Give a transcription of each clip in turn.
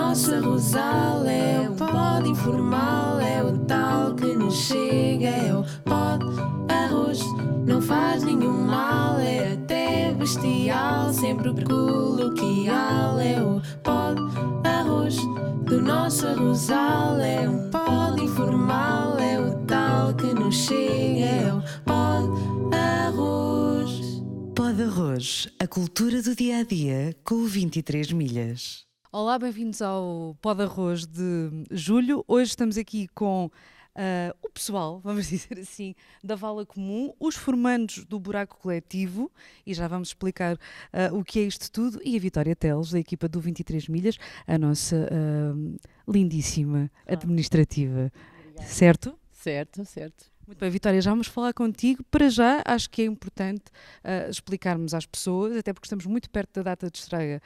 nossa rosal, é o pó de informal, é o tal que nos chega, é o pó de arroz, não faz nenhum mal, é até bestial, sempre coloquial, é o pó de arroz do nosso rosal, é um pó de informal, é o tal que nos chega, é o pó de arroz. Pó de Arroz, a cultura do dia-a-dia com o 23 milhas. Olá, bem-vindos ao Pó de Arroz de julho. Hoje estamos aqui com o pessoal, vamos dizer assim, da Vala Comum, os formandos do Buraco Coletivo, e já vamos explicar o que é isto tudo, e a Vitória Teles, da equipa do 23 milhas, a nossa lindíssima administrativa. Obrigada. Certo? Certo. Muito bem, Vitória, já vamos falar contigo. Para já, acho que é importante explicarmos às pessoas, até porque estamos muito perto da data de estreia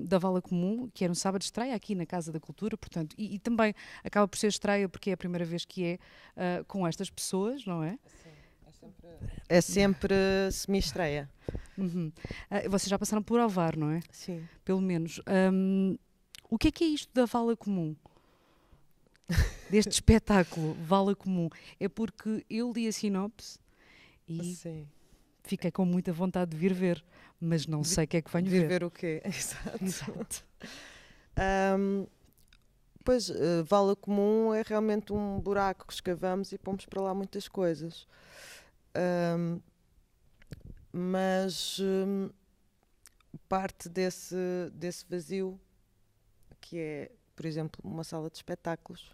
da Vala Comum, que era um sábado de estreia aqui na Casa da Cultura, portanto, e também acaba por ser estreia porque é a primeira vez que é com estas pessoas, não é? É sempre semi-estreia. Uhum. Vocês já passaram por Ovar, não é? Sim. Pelo menos. O que é isto da Vala Comum? Deste espetáculo, Vala Comum? É porque eu li a sinopse e Sim. fiquei com muita vontade de vir ver, mas não sei o que é que venho ver. Ver o quê? Exato. Exato. Pois, Vala Comum é realmente um buraco que escavamos e pomos para lá muitas coisas. Mas parte desse vazio, que é, por exemplo, uma sala de espetáculos,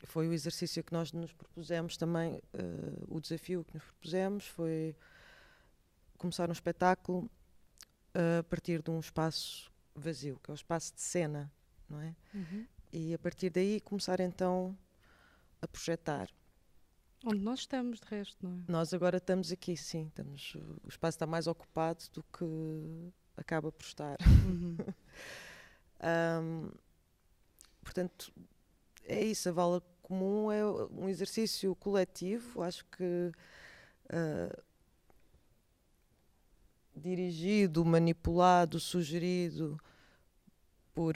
foi o exercício que nós nos propusemos também, o desafio que nos propusemos foi começar um espetáculo a partir de um espaço vazio, que é o espaço de cena, não é? Uhum. E a partir daí começar então a projetar. Onde nós estamos, de resto, não é? Nós agora estamos aqui, sim, o espaço está mais ocupado do que acaba por estar. Uhum. Portanto, é isso, a Vala Comum é um exercício coletivo, acho que dirigido, manipulado, sugerido por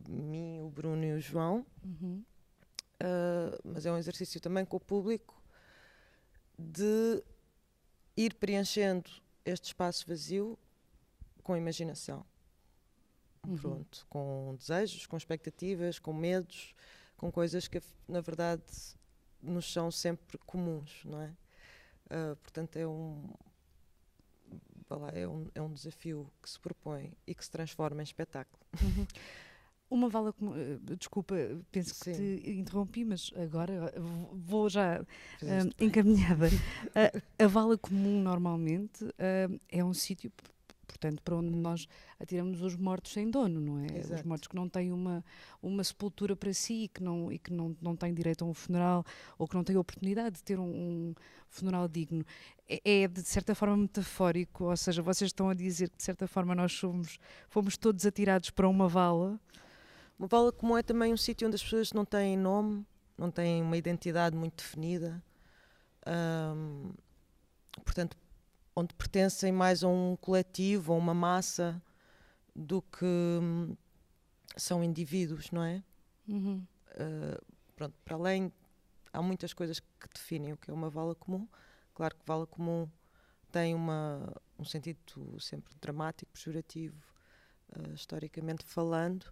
mim, o Bruno e o João, Uhum. mas é um exercício também com o público de ir preenchendo este espaço vazio com imaginação. Uhum. Pronto, com desejos, com expectativas, com medos, com coisas que na verdade nos são sempre comuns, não é? Portanto é um desafio que se propõe e que se transforma em espetáculo. Uhum. Uma Vala Comum, desculpa, penso que Sim. te interrompi, mas agora vou já encaminhada. A Vala Comum normalmente é um sítio, portanto, para onde nós atiramos os mortos sem dono, não é? Exato. Os mortos que não têm uma sepultura para si e que não têm direito a um funeral ou que não têm a oportunidade de ter um funeral digno. É de certa forma metafórico, ou seja, vocês estão a dizer que de certa forma nós fomos todos atirados para uma vala. Uma Vala Comum é também um sítio onde as pessoas não têm nome, não têm uma identidade muito definida, portanto, onde pertencem mais a um coletivo, a uma massa, do que são indivíduos, não é? Uhum. Pronto, para além, há muitas coisas que definem o que é uma Vala Comum. Claro que Vala Comum tem um sentido sempre dramático, pejorativo, historicamente falando.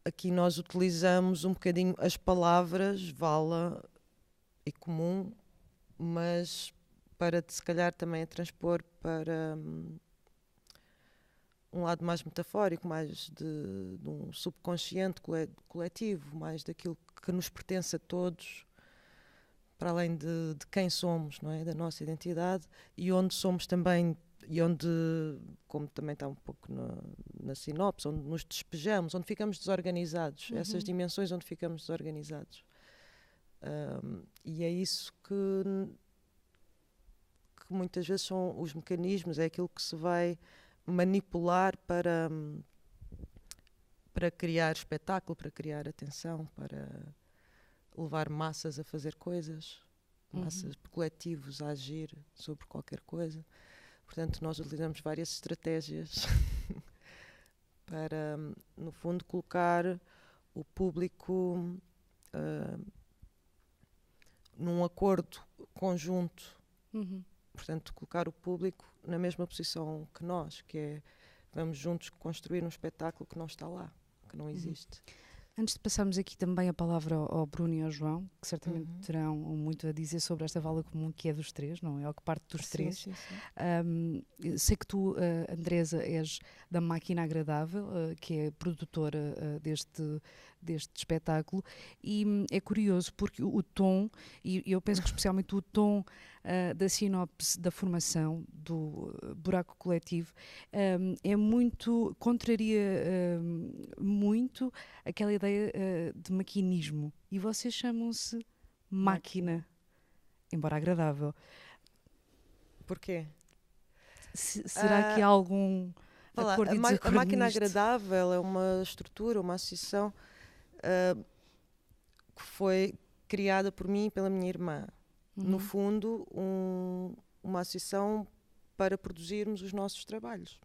Aqui nós utilizamos um bocadinho as palavras vala e comum, mas para se calhar também a transpor para um lado mais metafórico, mais de um subconsciente coletivo, mais daquilo que nos pertence a todos, para além de quem somos, não é? Da nossa identidade, e onde somos também, e onde, como também está um pouco na sinopse, onde nos despejamos, onde ficamos desorganizados, essas dimensões onde ficamos desorganizados. E é isso que muitas vezes são os mecanismos, é aquilo que se vai manipular para criar espetáculo, para criar atenção, para levar massas a fazer coisas, massas coletivos a agir sobre qualquer coisa. Portanto, nós utilizamos várias estratégias para, no fundo, colocar o público num acordo conjunto. Portanto, colocar o público na mesma posição que nós, que é vamos juntos construir um espetáculo que não está lá, que não existe. Antes de passarmos aqui também a palavra ao Bruno e ao João, que certamente terão muito a dizer sobre esta vala comum que é dos três, não é? Ou que parte dos três. Sim. Sei que tu, Andresa, és da Máquina Agradável, que é produtora deste espetáculo, e é curioso porque o tom, e eu penso que especialmente o tom da sinopse da formação do Buraco Coletivo é muito, contraria muito aquela ideia de maquinismo, e vocês chamam-se máquina, embora agradável. Porquê? Será que há algum acordo e desacordo a Máquina nisto? Agradável é uma estrutura, uma associação que foi criada por mim e pela minha irmã. No fundo, uma associação para produzirmos os nossos trabalhos.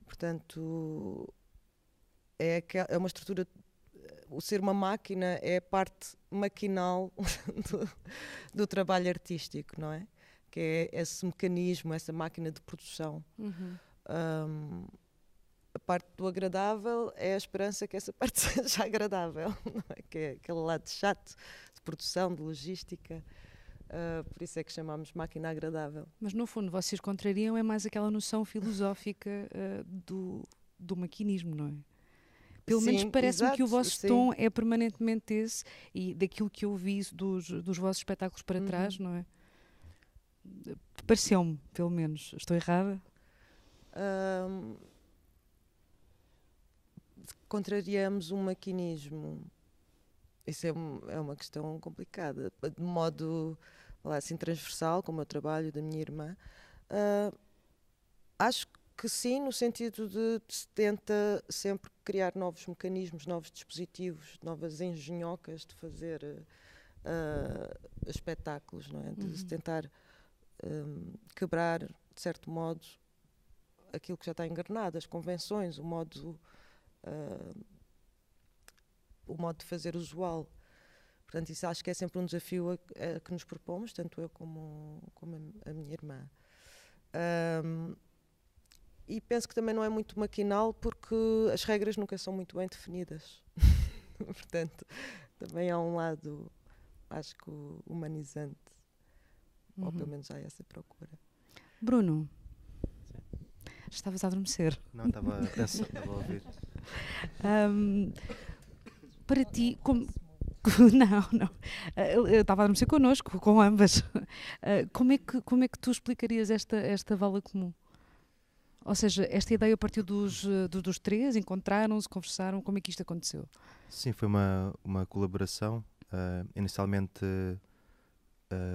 Portanto, é uma estrutura. O ser uma máquina é a parte maquinal do trabalho artístico, não é? Que é esse mecanismo, essa máquina de produção. A parte do agradável é a esperança que essa parte seja agradável, não é? Que é aquele lado chato de produção, de logística. Por isso é que chamamos máquina agradável. Mas no fundo vocês contrariam é mais aquela noção filosófica do maquinismo, não é? Pelo menos parece-me que o vosso tom é permanentemente esse, e daquilo que eu vi dos vossos espetáculos para trás, não é? Pareceu-me, pelo menos. Estou errada? Contrariamos o maquinismo. Isso é uma questão complicada. De modo assim, transversal, como o trabalho da minha irmã, acho que sim, no sentido de se tenta sempre criar novos mecanismos, novos dispositivos, novas engenhocas de fazer espetáculos, não é? De se tentar quebrar, de certo modo, aquilo que já está encarnado, as convenções, o modo de fazer usual. Portanto, isso acho que é sempre um desafio que nos propomos, tanto eu como a minha irmã. E penso que também não é muito maquinal, porque as regras nunca são muito bem definidas. Portanto, também há um lado, acho que humanizante, ou pelo menos há essa procura. Bruno, estavas a adormecer? Não, estava a ouvir. Para ti, não. Eu estava a adormecer connosco, com ambas. Como é que tu explicarias esta vala comum? Ou seja, esta ideia partiu dos três, encontraram-se, conversaram, como é que isto aconteceu? Sim, foi uma colaboração. Inicialmente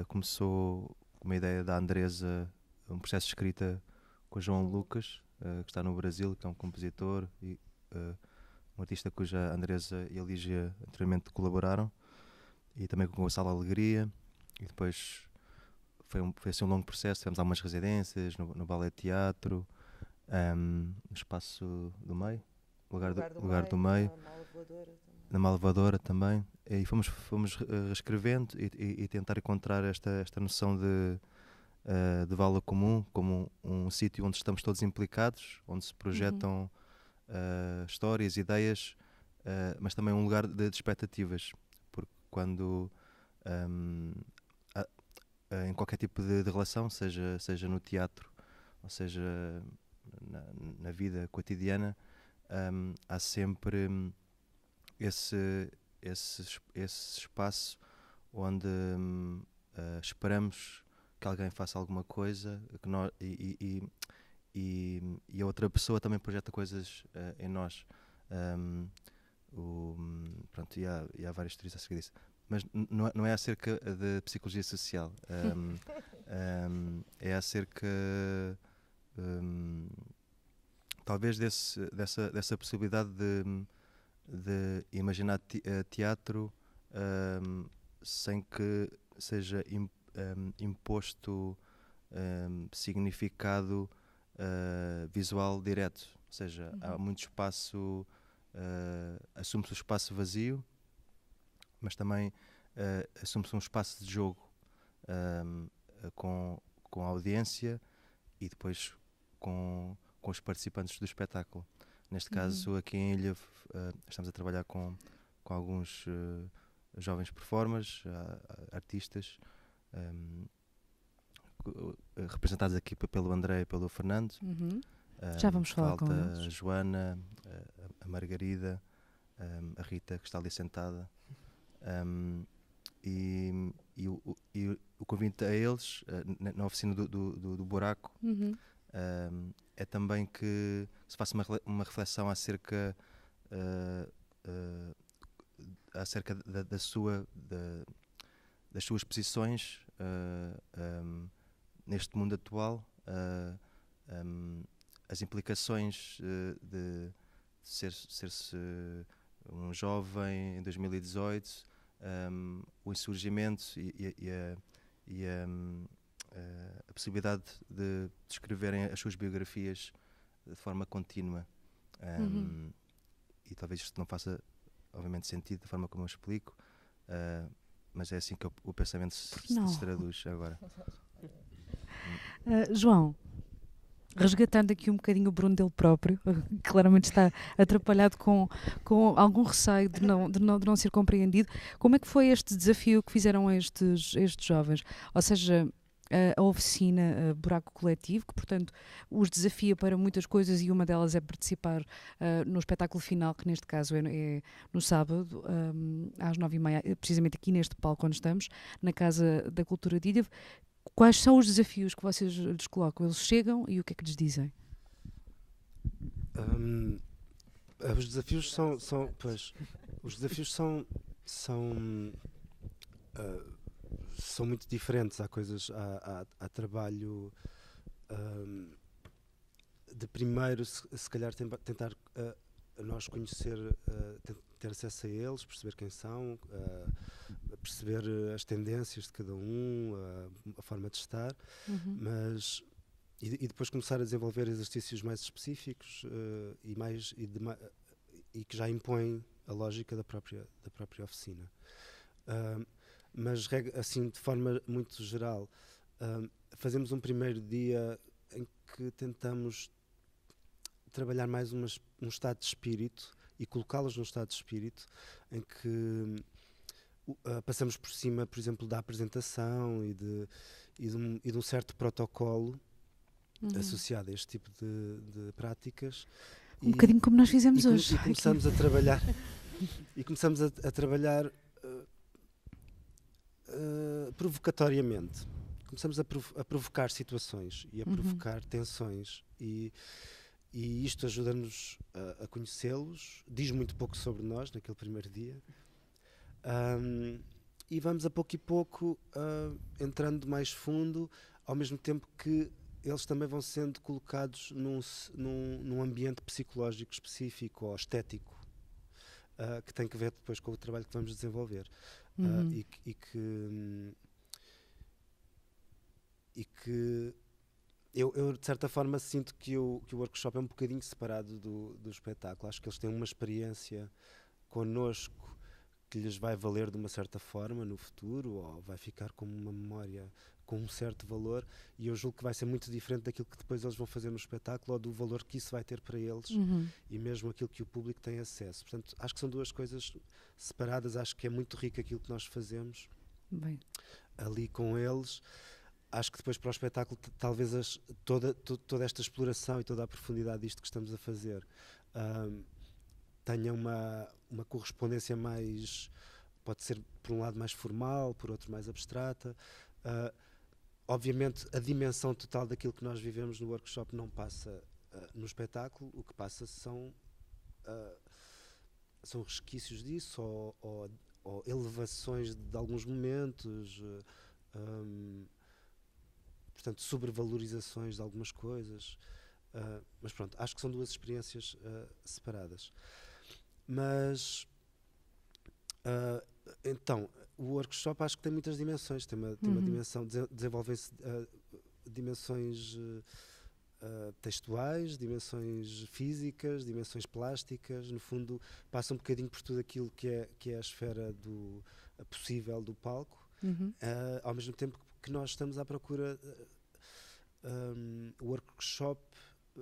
começou com uma ideia da Andresa, um processo de escrita com o João Lucas, que está no Brasil, que é um compositor e um artista cuja Andresa e a Lígia anteriormente colaboraram, e também com o Gonçalo Alegria, e depois foi assim um longo processo. Tivemos algumas residências no Ballet Teatro, no Espaço do Meio, lugar do Meio, na Malvadora também, e fomos reescrevendo e tentar encontrar esta noção de vala comum como um sítio onde estamos todos implicados, onde se projetam histórias, ideias, mas também um lugar de expectativas, porque quando em qualquer tipo de relação, seja no teatro ou seja na vida cotidiana, há sempre esse espaço onde esperamos que alguém faça alguma coisa, que nós, e a outra pessoa também projeta coisas em nós. Pronto, e há várias teorias acerca disso. Mas não é acerca de psicologia social. É acerca talvez dessa possibilidade de imaginar teatro sem que seja imposto significado visual direto. seja, há muito espaço, assume-se o espaço vazio, mas também assume-se um espaço de jogo com a audiência e depois com os participantes do espetáculo. Neste caso, aqui em Ilha, estamos a trabalhar com alguns jovens performers, artistas, representados aqui pelo André e pelo Fernando. Já vamos falar com falta eles. a Joana, a Margarida, a Rita, que está ali sentada. E o convite a eles, na oficina do Buraco, é também que se faça uma reflexão acerca das suas posições neste mundo atual, as implicações de ser-se um jovem em 2018, o insurgimento e a possibilidade de escreverem as suas biografias de forma contínua. E talvez isto não faça, obviamente, sentido da forma como eu explico, mas é assim que o pensamento se traduz agora. João, resgatando aqui um bocadinho o Bruno dele próprio, claramente está atrapalhado com algum receio de não ser compreendido. Como é que foi este desafio que fizeram estes jovens? Ou seja, a oficina Buraco Coletivo, que portanto os desafia para muitas coisas, e uma delas é participar no espetáculo final, que neste caso é no sábado, às 9h30, precisamente aqui neste palco onde estamos, na Casa da Cultura de Ilha. Quais são os desafios que vocês lhes colocam? Eles chegam e o que é que lhes dizem? Os desafios são muito diferentes. Há coisas, há trabalho de primeiro, se calhar tentar nós conhecer, ter acesso a eles, perceber quem são, perceber as tendências de cada um, a forma de estar, mas e depois começar a desenvolver exercícios mais específicos e que já impõem a lógica da própria oficina. Mas assim, de forma muito geral, fazemos um primeiro dia em que tentamos trabalhar mais um estado de espírito e colocá-los num estado de espírito em que passamos por cima, por exemplo, da apresentação e de um certo protocolo associado a este tipo de práticas. Bocadinho como nós fizemos hoje. E começamos a trabalhar provocatoriamente. Começamos a provocar situações e a provocar tensões e isto ajuda-nos a conhecê-los, diz muito pouco sobre nós naquele primeiro dia, e vamos a pouco e pouco entrando mais fundo, ao mesmo tempo que eles também vão sendo colocados num ambiente psicológico específico ou estético, que tem que ver depois com o trabalho que vamos desenvolver. E que eu de certa forma sinto que o workshop é um bocadinho separado do espetáculo. Acho que eles têm uma experiência connosco que lhes vai valer de uma certa forma no futuro, ou vai ficar como uma memória com um certo valor, e eu julgo que vai ser muito diferente daquilo que depois eles vão fazer no espetáculo, ou do valor que isso vai ter para eles, e mesmo aquilo que o público tem acesso. Portanto, acho que são duas coisas separadas. Acho que é muito rico aquilo que nós fazemos ali com eles. Acho que depois para o espetáculo talvez toda esta exploração e toda a profundidade disto que estamos a fazer tenha uma correspondência mais, pode ser por um lado mais formal, por outro mais abstrata. Obviamente a dimensão total daquilo que nós vivemos no workshop não passa no espetáculo. O que passa são resquícios disso, ou elevações de alguns momentos, portanto, sobrevalorizações de algumas coisas. Mas pronto, acho que são duas experiências separadas. Mas então, o workshop acho que tem muitas dimensões. Tem uma dimensão, desenvolvem-se dimensões textuais, dimensões físicas, dimensões plásticas. No fundo, passa um bocadinho por tudo aquilo que é a esfera do possível do palco. Ao mesmo tempo que nós estamos à procura, o workshop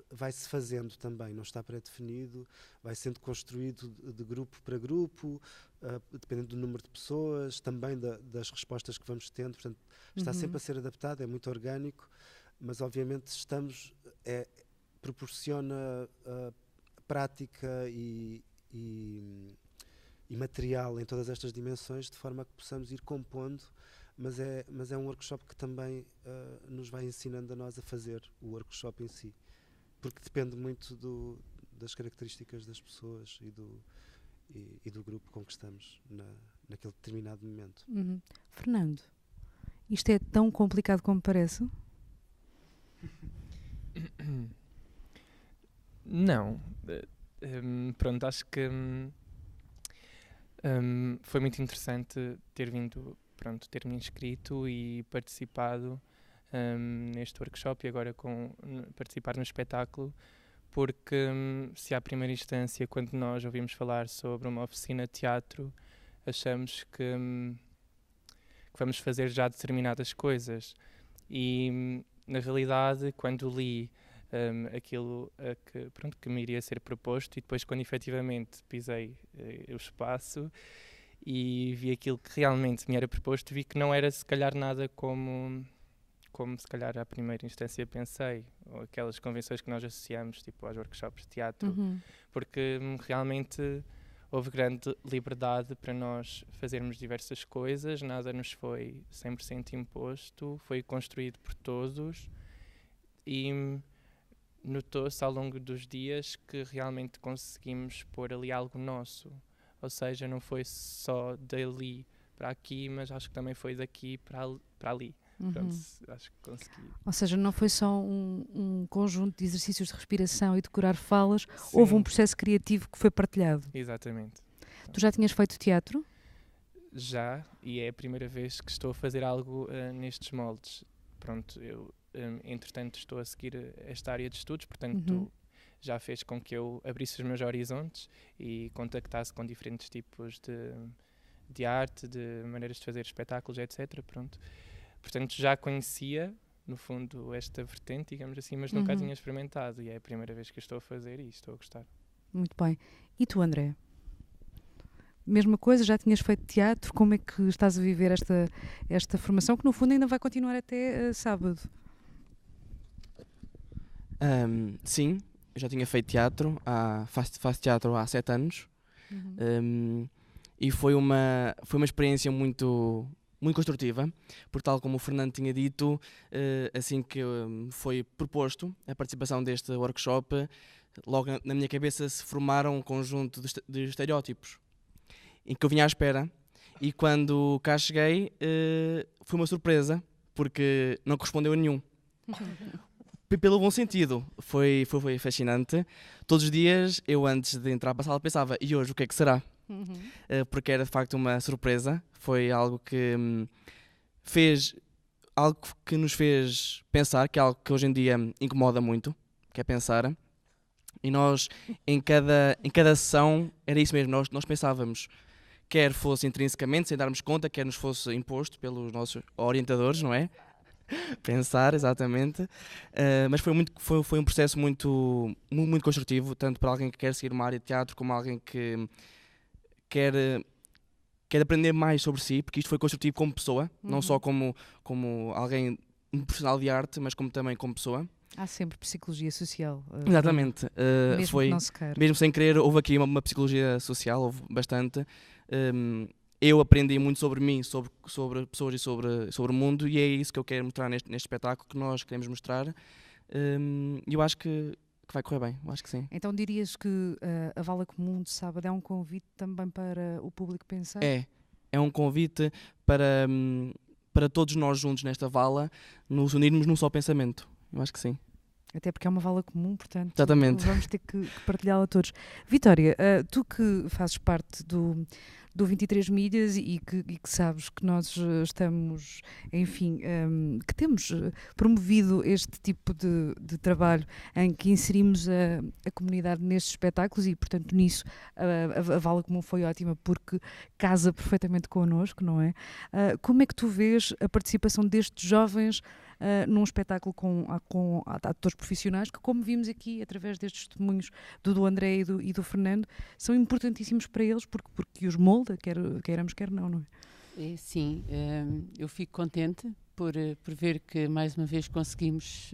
vai-se fazendo também, não está pré-definido, vai sendo construído de grupo para grupo, dependendo do número de pessoas, também das respostas que vamos tendo. Portanto, está sempre a ser adaptado, é muito orgânico, mas obviamente proporciona prática e material em todas estas dimensões, de forma a que possamos ir compondo, mas é um workshop que também nos vai ensinando a nós a fazer o workshop em si, porque depende muito das características das pessoas e do grupo com que estamos naquele determinado momento. Fernando, isto é tão complicado como parece? Não. Pronto, acho que foi muito interessante ter-me inscrito e participado neste workshop e agora participar no espetáculo, porque se à primeira instância, quando nós ouvimos falar sobre uma oficina de teatro, achamos que vamos fazer já determinadas coisas e na realidade, quando li aquilo que me iria ser proposto e depois quando efetivamente pisei o espaço e vi aquilo que realmente me era proposto, vi que não era se calhar nada como se calhar à primeira instância pensei, ou aquelas convenções que nós associamos tipo aos workshops de teatro, porque realmente houve grande liberdade para nós fazermos diversas coisas, nada nos foi 100% imposto, foi construído por todos e notou-se ao longo dos dias que realmente conseguimos pôr ali algo nosso, ou seja, não foi só dali para aqui, mas acho que também foi daqui para ali. Pronto, acho que consegui. Ou seja, não foi só um conjunto de exercícios de respiração e decorar falas, Sim. Houve um processo criativo que foi partilhado. Exatamente. Tu já tinhas feito teatro? Já, e é a primeira vez que estou a fazer algo nestes moldes. Pronto, eu entretanto estou a seguir esta área de estudos, portanto já fez com que eu abrisse os meus horizontes e contactasse com diferentes tipos de arte, de maneiras de fazer espetáculos, etc. Pronto. Portanto, já conhecia, no fundo, esta vertente, digamos assim, mas nunca a tinha experimentado e é a primeira vez que eu estou a fazer e estou a gostar. Muito bem. E tu, André? Mesma coisa, já tinhas feito teatro, como é que estás a viver esta formação, que no fundo ainda vai continuar até sábado? Sim, eu já tinha feito teatro, faço teatro há 7 anos e foi uma experiência muito construtiva, porque tal como o Fernando tinha dito, assim que foi proposto a participação deste workshop, logo na minha cabeça se formaram um conjunto de estereótipos em que eu vinha à espera, e quando cá cheguei foi uma surpresa, porque não correspondeu a nenhum. Pelo bom sentido, foi fascinante. Todos os dias eu, antes de entrar para a sala, pensava, e hoje o que é que será? Porque era de facto uma surpresa, foi algo que nos fez pensar, que é algo que hoje em dia incomoda muito, que é pensar, e nós em cada sessão era isso mesmo, nós pensávamos, quer fosse intrinsecamente, sem darmos conta, quer nos fosse imposto pelos nossos orientadores, não é? Pensar, exatamente, mas foi um processo muito construtivo, tanto para alguém que quer seguir uma área de teatro, como alguém que quer aprender mais sobre si, porque isto foi construtivo como pessoa, não só como alguém, um profissional de arte, mas como também como pessoa. Há sempre psicologia social. Exatamente. Mesmo que não se queira. Mesmo sem querer, houve aqui uma psicologia social, houve bastante. Eu aprendi muito sobre mim, sobre pessoas e sobre o mundo, e é isso que eu quero mostrar neste espetáculo, que nós queremos mostrar. E eu acho que vai correr bem, eu acho que sim. Então dirias que a Vala Comum de sábado é um convite também para o público pensar? É um convite para todos nós juntos nesta vala nos unirmos num só pensamento, eu acho que sim. Até porque é uma vala comum, portanto, Exatamente. vamos ter que partilhá-la todos. Vitória, tu que fazes parte do 23 Milhas e que sabes que nós estamos, enfim, que temos promovido este tipo de trabalho em que inserimos a comunidade nestes espetáculos e, portanto, nisso a Vala Comum foi ótima porque casa perfeitamente connosco, não é? Como é que tu vês a participação destes jovens num espetáculo com atores profissionais que, como vimos aqui através destes testemunhos do André e do Fernando, são importantíssimos para eles porque os molda, queiramos, quer não é? Sim, eu fico contente por ver que mais uma vez conseguimos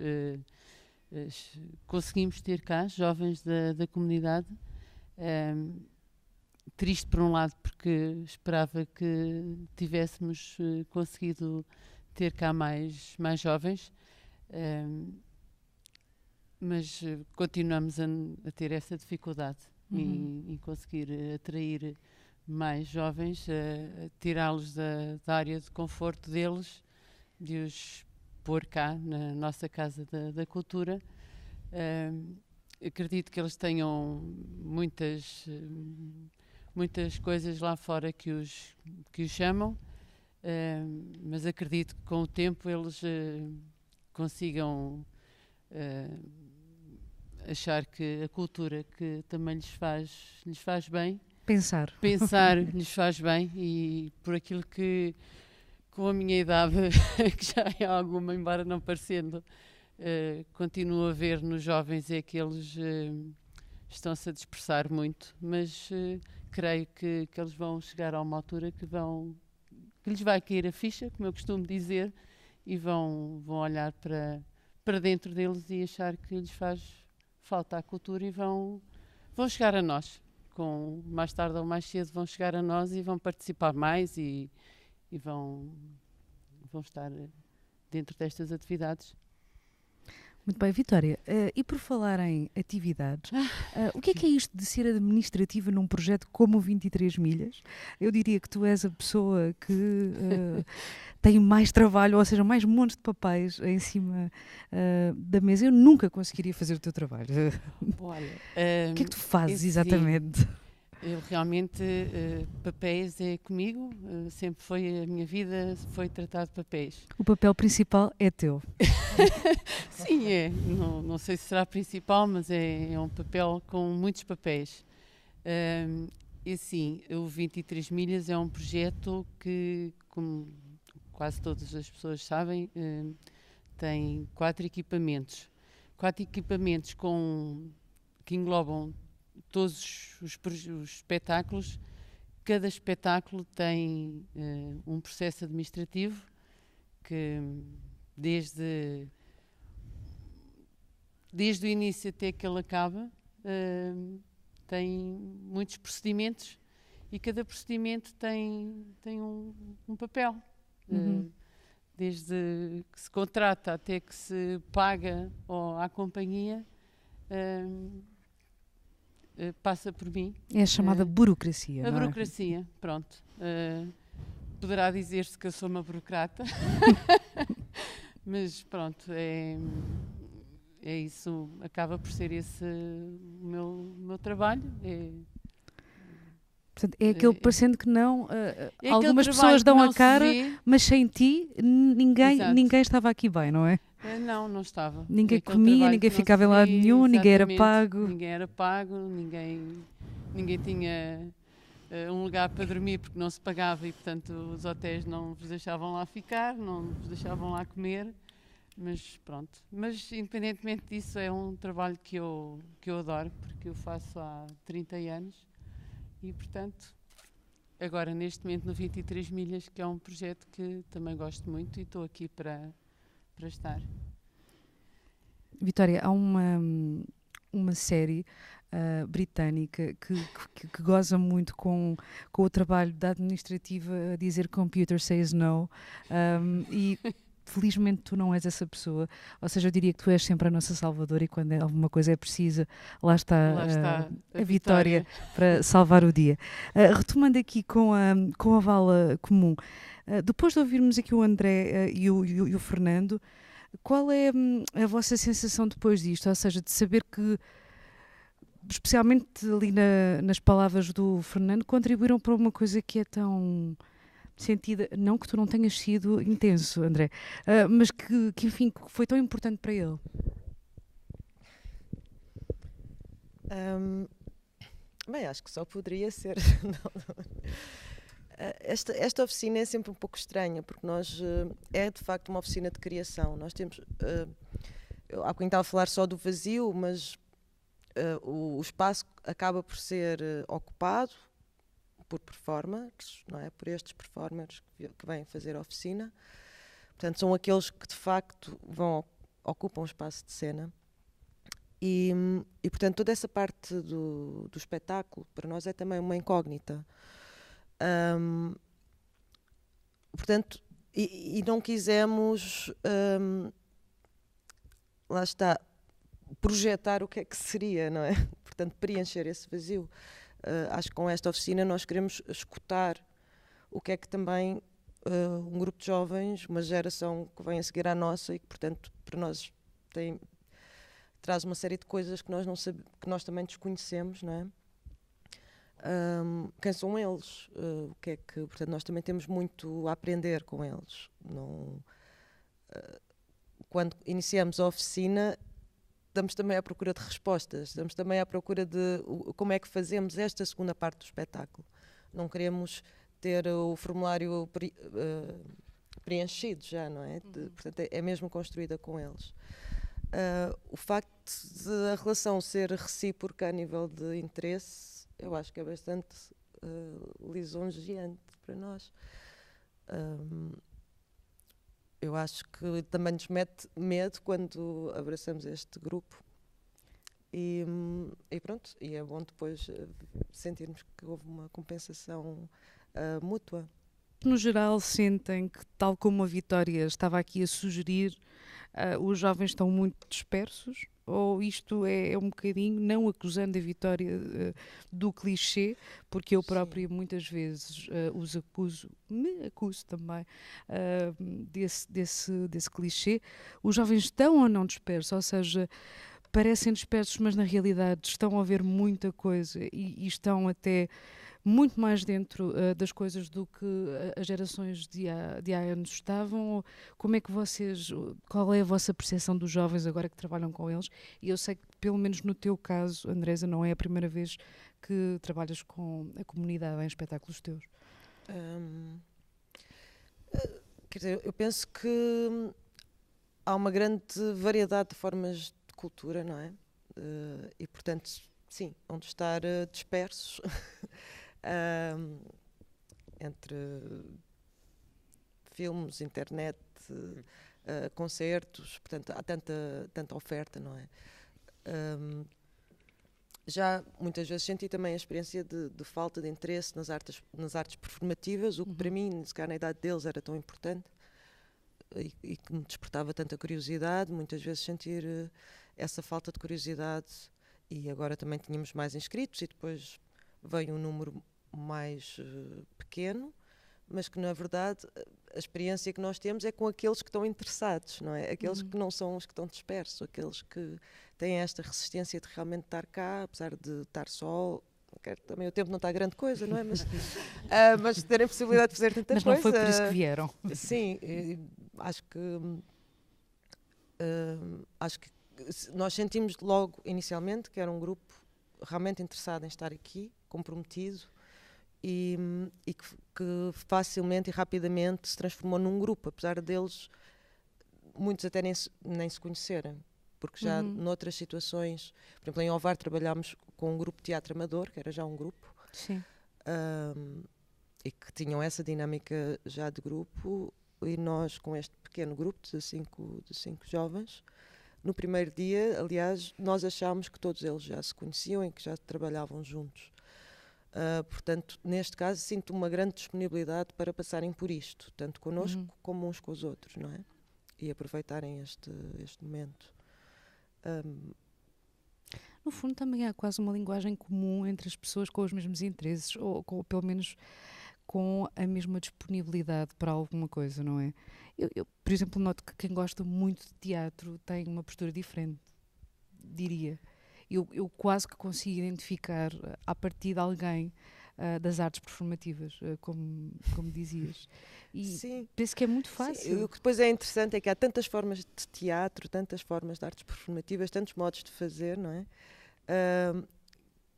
ter cá jovens da comunidade. Triste por um lado porque esperava que tivéssemos conseguido ter cá mais jovens, mas continuamos a ter essa dificuldade em conseguir atrair mais jovens, tirá-los da área de conforto deles, de os pôr cá na nossa Casa da Cultura. Acredito que eles tenham muitas coisas lá fora que os chamam, mas acredito que com o tempo eles consigam achar que a cultura que também lhes faz bem. Pensar lhes faz bem, e por aquilo que com a minha idade, que já é alguma, embora não parecendo, continuo a ver nos jovens é que eles estão-se a dispersar muito, mas creio que eles vão chegar a uma altura que lhes vai cair a ficha, como eu costumo dizer, e vão olhar para dentro deles e achar que lhes faz falta a cultura e vão chegar a nós. Mais tarde ou mais cedo vão chegar a nós e vão participar mais e vão estar dentro destas atividades. Muito bem, Vitória, e por falar em atividades, o que é isto de ser administrativa num projeto como o 23 Milhas? Eu diria que tu és a pessoa que tem mais trabalho, ou seja, mais montes de papéis em cima da mesa. Eu nunca conseguiria fazer o teu trabalho. Olha, o que é que tu fazes exatamente? Eu realmente, papéis é comigo, sempre foi a minha vida, foi tratar de papéis. O papel principal é teu. Sim, é. Não sei se será principal, mas é um papel com muitos papéis. E assim, o 23 Milhas é um projeto que, como quase todas as pessoas sabem, tem 4 equipamentos. 4 equipamentos que englobam todos os espetáculos. Cada espetáculo tem um processo administrativo que desde o início até que ele acaba tem muitos procedimentos e cada procedimento tem um papel. Desde que se contrata até que se paga à companhia, passa por mim. É a chamada burocracia. A burocracia, pronto. Poderá dizer-se que eu sou uma burocrata, mas pronto, é isso, acaba por ser esse o meu trabalho. Portanto, é aquele parecendo que não. Algumas pessoas dão a cara, mas sem ti ninguém estava aqui bem, não é? Não estava. Ninguém comia, ninguém ficava em lado nenhum, ninguém era pago. Ninguém era pago, ninguém tinha um lugar para dormir porque não se pagava e, portanto, os hotéis não vos deixavam lá ficar, não vos deixavam lá comer. Mas pronto. Mas, independentemente disso, é um trabalho que eu adoro, porque eu faço há 30 anos. E, portanto, agora neste momento no 23 Milhas, que é um projeto que também gosto muito e estou aqui para estar. Vitória, há uma série britânica que goza muito com o trabalho da administrativa a dizer Computer Says No, e felizmente tu não és essa pessoa, ou seja, eu diria que tu és sempre a nossa salvadora e quando alguma coisa é precisa, lá está a Vitória para salvar o dia. Retomando aqui com a Vala Comum, depois de ouvirmos aqui o André e o Fernando, Qual é a vossa sensação depois disto? Ou seja, de saber que, especialmente ali nas palavras do Fernando, contribuíram para uma coisa que é tão sentida, não que tu não tenhas sido intenso, André, mas que enfim, que foi tão importante para ele. Bem, acho que só poderia ser. Esta oficina é sempre um pouco estranha, porque nós é de facto uma oficina de criação. Nós temos. Eu há bocadinho estava a falar só do vazio, mas o espaço acaba por ser ocupado por performers, não é? Por estes performers que vêm fazer a oficina. Portanto, são aqueles que de facto ocupam o espaço de cena. E portanto, toda essa parte do espetáculo para nós é também uma incógnita. Portanto, e não quisemos, lá está, projetar o que é que seria, não é? Portanto, preencher esse vazio. Acho que com esta oficina nós queremos escutar o que é que também um grupo de jovens, uma geração que vem a seguir à nossa e que, portanto, para nós traz uma série de coisas que nós, que nós também desconhecemos, não é? Quem são eles? O que é que, portanto, nós também temos muito a aprender com eles. Quando iniciamos a oficina, estamos também à procura de respostas, estamos também à procura de como é que fazemos esta segunda parte do espetáculo. Não queremos ter o formulário preenchido já, não é? Portanto, é mesmo construída com eles. O facto de a relação ser recíproca a nível de interesse, eu acho que é bastante lisonjeante para nós. Eu acho que também nos mete medo quando abraçamos este grupo e pronto, e é bom depois sentirmos que houve uma compensação mútua. No geral, sentem que, tal como a Vitória estava aqui a sugerir, os jovens estão muito dispersos? Ou isto é um bocadinho, não acusando a Vitória do clichê, porque eu própria muitas vezes me acuso também desse clichê. Os jovens estão ou não dispersos? Ou seja, parecem dispersos, mas na realidade estão a ver muita coisa e estão até muito mais dentro das coisas do que as gerações de há anos estavam. Como é que qual é a vossa percepção dos jovens agora que trabalham com eles? E eu sei que, pelo menos no teu caso, Andresa, não é a primeira vez que trabalhas com a comunidade em espetáculos teus. Quer dizer, eu penso que há uma grande variedade de formas de cultura, não é? E, portanto, sim, vão estar dispersos entre filmes, internet, concertos, portanto, há tanta oferta, não é? Já muitas vezes senti também a experiência de falta de interesse nas artes performativas, o que para mim, se calhar na idade deles, era tão importante e que me despertava tanta curiosidade, muitas vezes sentir essa falta de curiosidade. E agora também tínhamos mais inscritos e depois veio um número mais pequeno, mas que na verdade a experiência que nós temos é com aqueles que estão interessados, não é? Aqueles que não são os que estão dispersos, aqueles que têm esta resistência de realmente estar cá, apesar de estar só. Também o tempo não está grande coisa, não é? Mas terem a possibilidade de fazer tanta coisa. Mas não foi por isso que vieram. Sim, acho que nós sentimos logo inicialmente que era um grupo realmente interessado em estar aqui, comprometido e que facilmente e rapidamente se transformou num grupo, apesar deles muitos até nem se conhecerem, porque já noutras situações, por exemplo em Ovar trabalhámos com um grupo de teatro amador, que era já um grupo. Sim. E que tinham essa dinâmica já de grupo, e nós com este pequeno grupo de cinco jovens, no primeiro dia, aliás, nós achámos que todos eles já se conheciam e que já trabalhavam juntos. Portanto, neste caso, sinto uma grande disponibilidade para passarem por isto, tanto connosco como uns com os outros, não é? E aproveitarem este momento. No fundo, também há quase uma linguagem comum entre as pessoas com os mesmos interesses, ou pelo menos com a mesma disponibilidade para alguma coisa, não é? Eu, por exemplo, noto que quem gosta muito de teatro tem uma postura diferente, diria. Eu quase que consigo identificar a partir de alguém das artes performativas, como dizias. E Sim. penso que é muito fácil. Sim. O que depois é interessante é que há tantas formas de teatro, tantas formas de artes performativas, tantos modos de fazer, não é?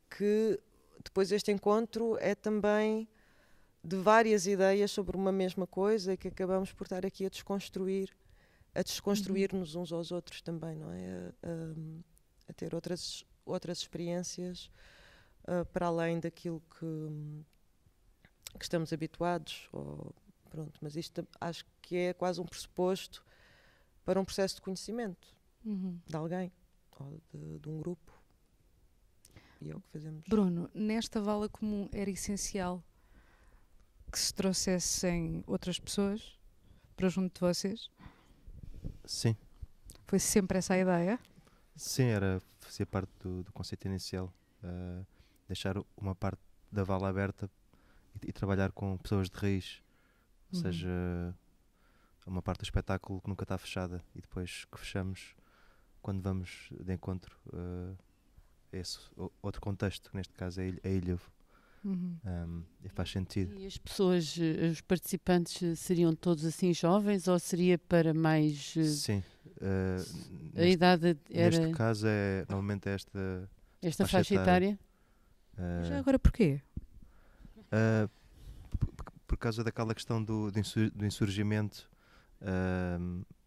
Que depois este encontro é também de várias ideias sobre uma mesma coisa e que acabamos por estar aqui a desconstruir-nos uns aos outros também, não é? A ter outras experiências para além daquilo que estamos habituados. Pronto, mas isto acho que é quase um pressuposto para um processo de conhecimento de alguém ou de um grupo. E é o que fazemos. Bruno, nesta vala comum era essencial que se trouxessem outras pessoas para junto de vocês? Sim. Foi sempre essa a ideia? Sim, fazia parte do conceito inicial. Deixar uma parte da vala aberta e trabalhar com pessoas de raiz. Ou seja, uma parte do espetáculo que nunca está fechada e depois que fechamos quando vamos de encontro esse outro contexto, que neste caso é Ilhavo. E faz sentido. E as pessoas, os participantes seriam todos assim jovens ou seria para mais... Sim. A idade era... Neste caso normalmente é esta faixa etária? Já agora porquê? Por causa daquela questão do insurgimento,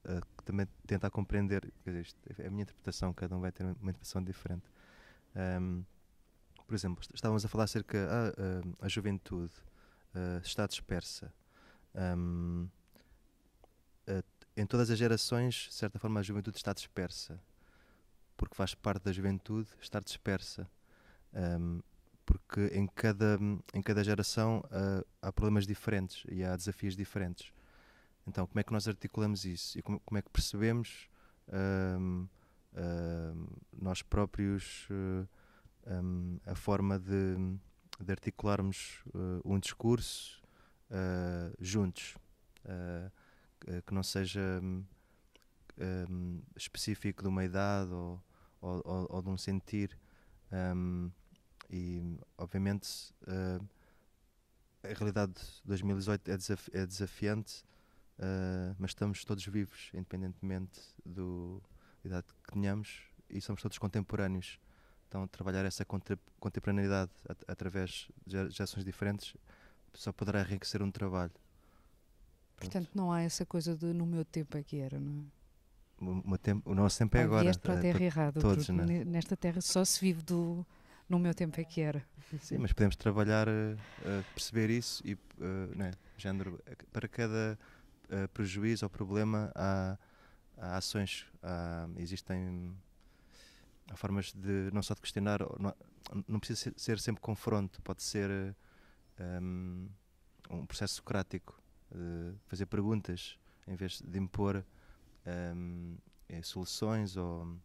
que também tentar compreender, quer dizer, isto é a minha interpretação, cada um vai ter uma interpretação diferente. Por exemplo, estávamos a falar acerca a juventude está dispersa. Em todas as gerações, de certa forma, a juventude está dispersa, porque faz parte da juventude estar dispersa. Porque em cada geração há problemas diferentes e há desafios diferentes. Então, como é que nós articulamos isso? E como é que percebemos nós próprios a forma de articularmos um discurso juntos, que não seja específico de uma idade ou de um sentir. E, obviamente, a realidade de 2018 é desafiante, mas estamos todos vivos, independentemente da idade que tenhamos, e somos todos contemporâneos. Então, trabalhar essa contemporaneidade através de gerações diferentes só poderá enriquecer um trabalho. Portanto, não há essa coisa de no meu tempo é que era, não é? O nosso tempo é agora. Vieste para a terra errada, todos, porque nesta terra só se vive no meu tempo é que era. Sim, mas podemos trabalhar perceber isso e, género, para cada prejuízo ou problema há ações, existem formas de não só de questionar, não precisa ser sempre confronto, pode ser um processo socrático, fazer perguntas em vez de impor soluções ou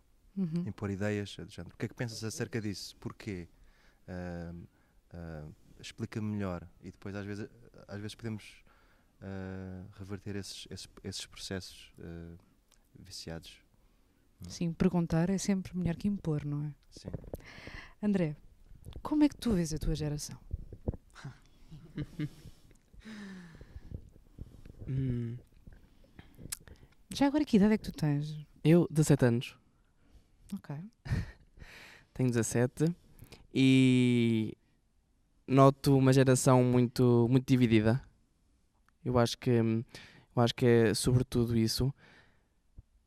impor ideias do género. O que é que pensas acerca disso? Porquê? Explica-me melhor. E depois às vezes podemos reverter esses processos viciados. Sim, perguntar é sempre melhor que impor, não é? Sim. André, como é que tu vês a tua geração? Já agora que idade é que tu tens? Eu, 17 anos. Ok. Tenho 17 e noto uma geração muito, muito dividida. Eu acho que é sobretudo isso.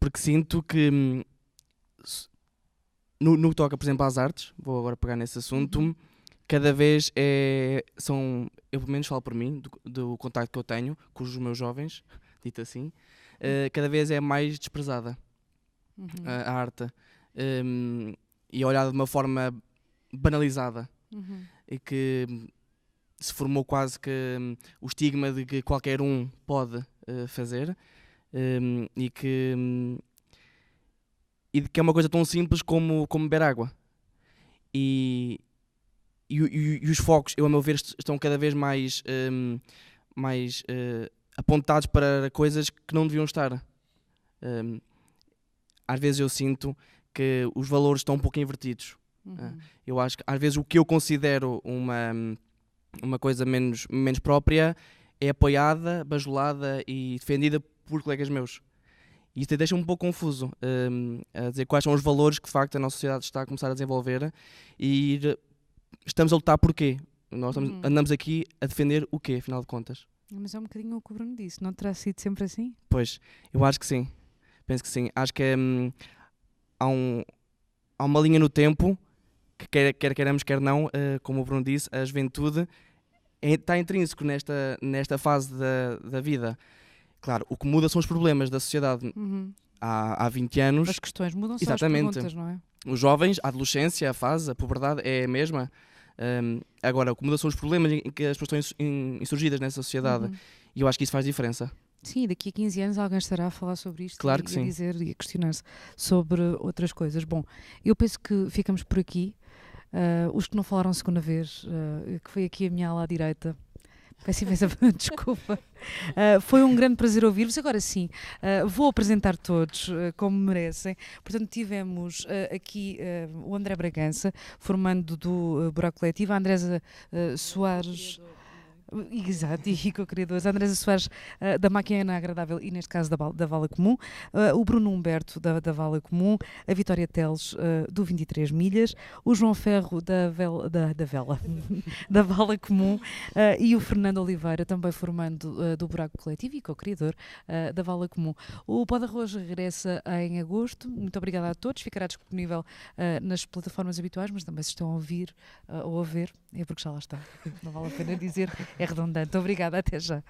Porque sinto que no que toca, por exemplo, às artes, vou agora pegar nesse assunto, cada vez eu pelo menos falo por mim, do contacto que eu tenho com os meus jovens, dito assim, cada vez é mais desprezada a arte e olhada de uma forma banalizada e que se formou quase que o estigma de que qualquer um pode fazer. E que é uma coisa tão simples como beber água. E e os focos, a meu ver, estão cada vez mais apontados para coisas que não deviam estar. Às vezes eu sinto que os valores estão um pouco invertidos. Eu acho que às vezes o que eu considero uma coisa menos própria é apoiada, bajulada e defendida por colegas meus. E isso deixa-me um pouco confuso, a dizer quais são os valores que de facto a nossa sociedade está a começar a desenvolver e estamos a lutar por quê? Nós andamos aqui a defender o quê, afinal de contas? Mas é um bocadinho o que o Bruno disse, não terá sido sempre assim? Pois, eu acho que sim, penso que sim. Acho que há uma linha no tempo que quer queiramos, quer não, como o Bruno disse, a juventude está intrínseco nesta fase da vida. Claro, o que muda são os problemas da sociedade. Há 20 anos... As questões mudam só, exatamente. As perguntas, não é? Os jovens, a adolescência, a fase, a puberdade é a mesma. Agora, o que muda são os problemas em que as pessoas estão insurgidas nessa sociedade. E eu acho que isso faz diferença. Sim, daqui a 15 anos alguém estará a falar sobre isto, claro que e sim. A dizer e a questionar-se sobre outras coisas. Bom, eu penso que ficamos por aqui. Os que não falaram segunda vez, que foi aqui a minha ala à direita, peço imensa desculpa. Foi um grande prazer ouvir-vos. Agora sim, vou apresentar todos como merecem. Portanto, tivemos aqui o André Bragança, formando do Buraco Coletivo, a Andresa Soares... Exato, e co-criadores, a Andresa Soares da Máquina Agradável e neste caso da Vala Comum, o Bruno Humberto da Vala Comum, a Vitória Teles do 23 Milhas, o João Ferro da Vala Comum e o Fernando Oliveira, também formando do Buraco Coletivo e co-criador da Vala Comum. O Pó de Arroz regressa em agosto. Muito obrigada a todos, ficará disponível nas plataformas habituais, mas também se estão a ouvir ou a ver, é porque já lá está, não vale a pena dizer. É redundante. Obrigada, até já.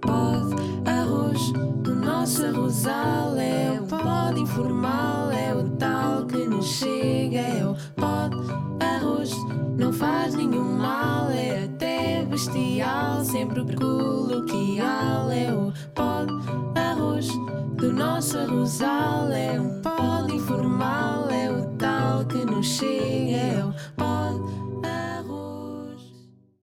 Pó de arroz do nosso arrozal é o pó de informal, é o tal que nos chega, é o pó de arroz, não faz nenhum mal, é até bestial, sempre coloquial, é o pó de arroz do nosso arrozal, é um pó de informal.